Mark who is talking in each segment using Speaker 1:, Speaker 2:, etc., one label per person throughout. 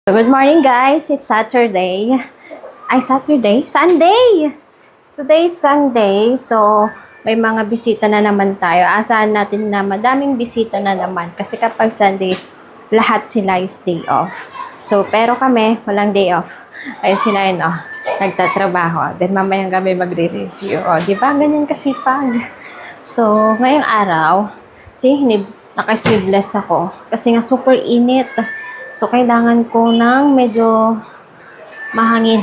Speaker 1: So, good morning guys. It's Saturday. Saturday? Sunday! Today is Sunday. So, may mga bisita na naman tayo. Asahan natin na madaming bisita na naman. Kasi kapag Sundays, lahat sila is day off. So, pero kami, walang day off. Ayun sila yun, nagtatrabaho. Then, mamayang gabi magre-review. Di ba? Ganyan kasipag. So, ngayong araw, naka-sleeveless ako. Kasi nga super init. So, kailangan ko ng medyo mahangin.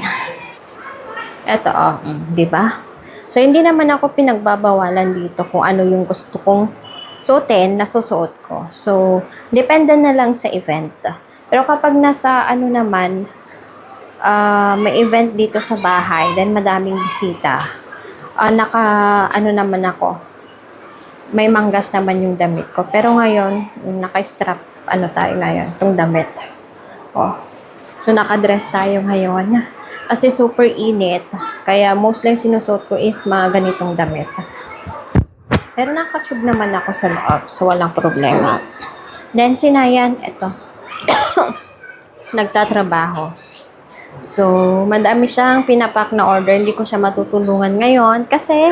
Speaker 1: Ito, di ba? So, hindi naman ako pinagbabawalan dito kung ano yung gusto kong suotin na susuot ko. So, depende na lang sa event. Pero kapag nasa may event dito sa bahay, then madaming bisita, naman ako. May manggas naman yung damit ko. Pero ngayon, naka-strap tayo ngayon, itong damit. So, nakadress tayo ngayon. Kasi super init. Kaya mostly sinusuot ko is mga ganitong damit. Pero nakatube naman ako sa loob. So, walang problema. Then, sinayan, ito. Nagtatrabaho. So, madami siyang pinapak na order. Hindi ko siya matutulungan ngayon kasi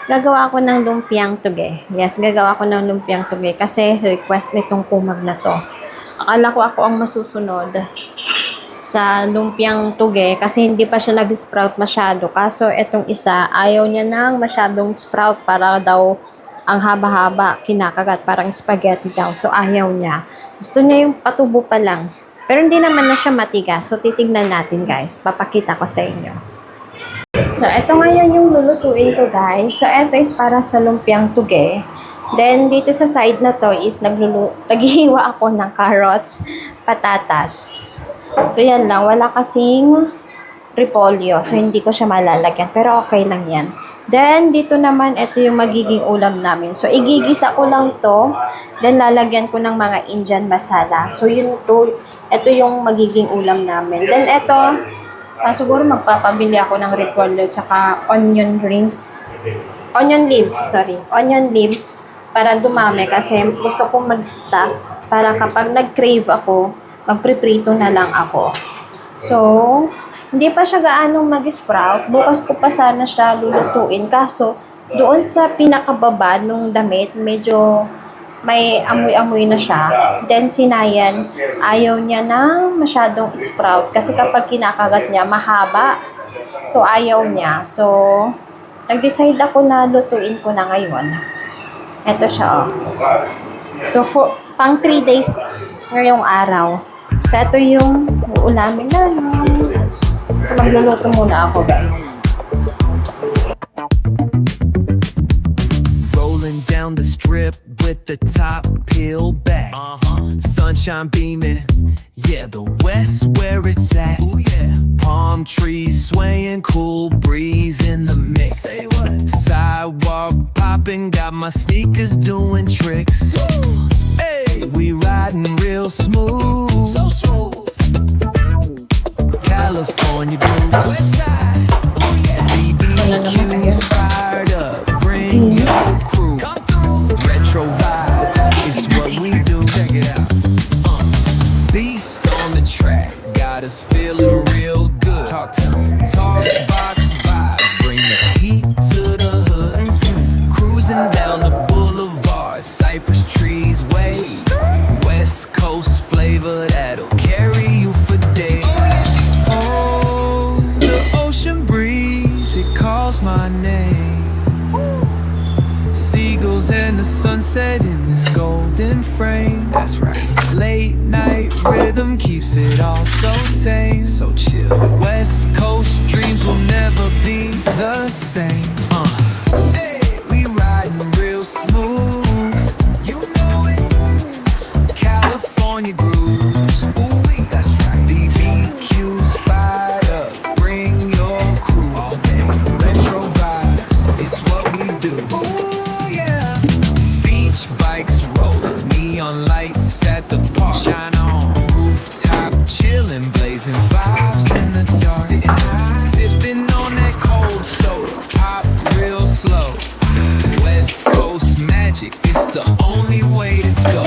Speaker 1: gagawa ako ng lumpiang tuge. Yes, gagawa ako ng lumpiang tuge kasi request nitong kumag na to. Akala ko ako ang masusunod sa lumpiang tuge kasi hindi pa siya nag-sprout masyado. Kaso itong isa, ayaw niya ng masyadong sprout para daw ang haba-haba, kinakagat, parang spaghetti daw. So ayaw niya. Gusto niya yung patubo pa lang. Pero hindi naman na siya matigas. So titignan natin guys. Papakita ko sa inyo. So, ito ngayon yung lulutuin ko, guys. So, ito is para sa lumpiang tuge. Then, dito sa side na to is naghihiwa ako ng carrots, patatas. So, yan lang. Wala kasing repolyo. So, hindi ko siya malalagyan. Pero, okay lang yan. Then, dito naman, ito yung magiging ulam namin. So, igigisa ko lang to. Then, lalagyan ko ng mga Indian masala. So, ito yung magiging ulam namin. Then, ito, siguro magpapabili ako ng repolyo tsaka onion leaves para dumami kasi gusto kong mag-stock para kapag nag-crave ako, magpriprito na lang ako. So, hindi pa siya gaanong mag-sprout. Bukas ko pa sana siya lulutuin kaso doon sa pinakababa nung damit, medyo may amoy-amoy na siya. Then, sinayan, ayaw niya ng masyadong sprout. Kasi kapag kinakagat niya, mahaba. So, ayaw niya. So, nag-decide ako na lutuin ko na ngayon. Ito siya, So, pang 3 days ngayong araw. So, ito yung uulamin na. So, magluluto muna ako, guys.
Speaker 2: Rolling down the strip with the top peeled back. Sunshine beaming, yeah, the west where it's at. Ooh, yeah. Palm trees swaying, cool breeze in the mix. Say what? Sidewalk popping, got my sneakers doing tricks. Woo. Hey, we riding real smooth, so smooth. California groove, west side. Ooh, yeah. BBQ's fired up, bring your crew. Retro vibes is what we do. Check it out. Beats on the track got us feeling real good. Talk to me. Talk box vibes, bring the heat to the hood. Cruising down the boulevard, cypress trees wave. West Coast flavor that'll carry you for days. Oh, the ocean breeze, it calls my name. Seagulls and the sunset in this golden frame. That's right. Late night rhythm keeps it all so tame. So chill. West Coast dreams will never be the same. Hey, we riding real smooth. You know it. California grooves. Ooh, that's right. BBQ's fired up. Bring your crew all day. Retro vibes, it's what we do. Bikes rolling, neon lights at the park. Shine on, rooftop chillin', blazing vibes in the dark. Sipping on that cold soda, pop real slow. West Coast magic, it's the only way to go.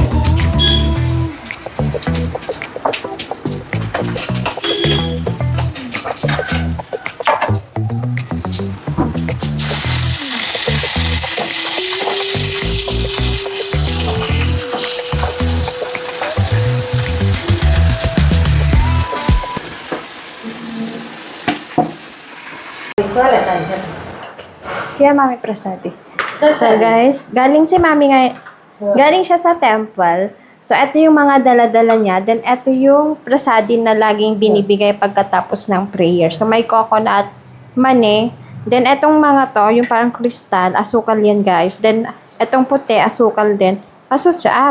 Speaker 1: Kaya Mami Prasadi. So guys, galing si Mami galing siya sa temple. So ito yung mga dala-dala niya. Then ito yung prasadi na laging binibigay pagkatapos ng prayer. So may coconut, mani. Then etong mga to, yung parang kristal, asukal yan guys. Then etong puti, asukal din.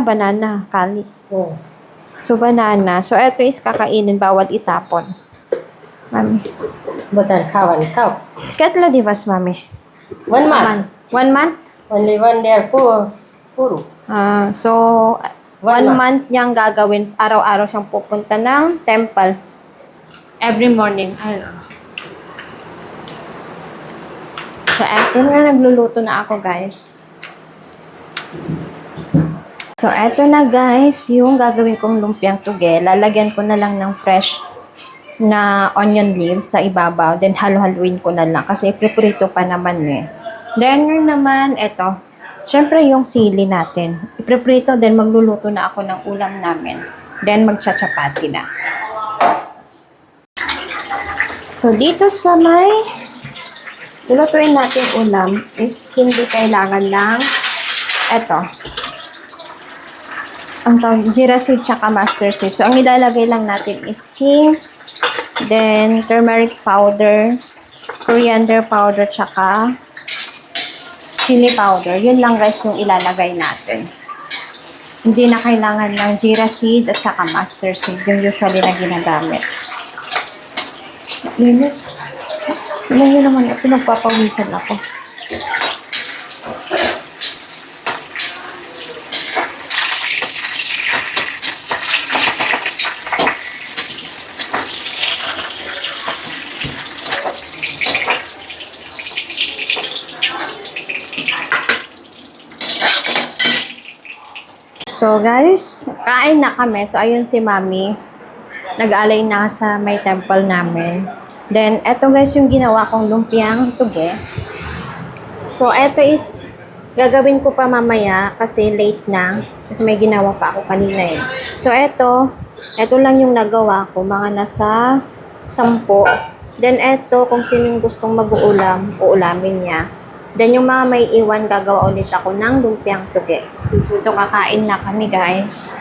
Speaker 1: Banana, kali. So banana. So ito is kakainin, bawal itapon. Mami.
Speaker 3: Bukan kawan kau.
Speaker 1: Katla divas, Mami.
Speaker 3: 1 month.
Speaker 1: 1 month?
Speaker 3: Only 1 day puro.
Speaker 1: So, 1
Speaker 3: month.
Speaker 1: month niyang gagawin. Araw-araw siyang pupunta ng temple. Every morning. Ayun. So, eto na. Nagluluto na ako, guys. So, eto na, guys. Yung gagawin kong lumpiang tuge. Lalagyan ko na lang ng fresh na onion leaves sa ibabaw. Then, halo-haluin ko na lang. Kasi, preparito pa naman eh. Then, ngayon naman, eto. Siyempre, yung sili natin. Ipreprito, then magluluto na ako ng ulam namin. Then, magtsachapati na. So, dito sa may lulutuin natin ulam is hindi kailangan ng eto. Ang tawag, jeera seed tsaka mustard seed. So, ang ilalagay lang natin is king, then turmeric powder, coriander powder, tsaka chili powder. Yun lang guys yung ilalagay natin. Hindi na kailangan ng jeera seed at saka mustard seed. Yung usually na ginagamit. Linis. Alam nyo naman, pinagpapawisan ako. So guys, kain na kami. So ayun si Mami. Nag-alay na sa may temple namin. Then eto guys yung ginawa kong lumpiang tuge. So eto is gagawin ko pa mamaya kasi late na. Kasi may ginawa pa ako kanina eh. So eto lang yung nagawa ko. Mga nasa 10. Then eto kung sino yung gustong mag-uulam, uulamin niya. Then yung mga may iwan, gagawa ulit ako ng lumpiang tuge. So, kakain na kami, guys.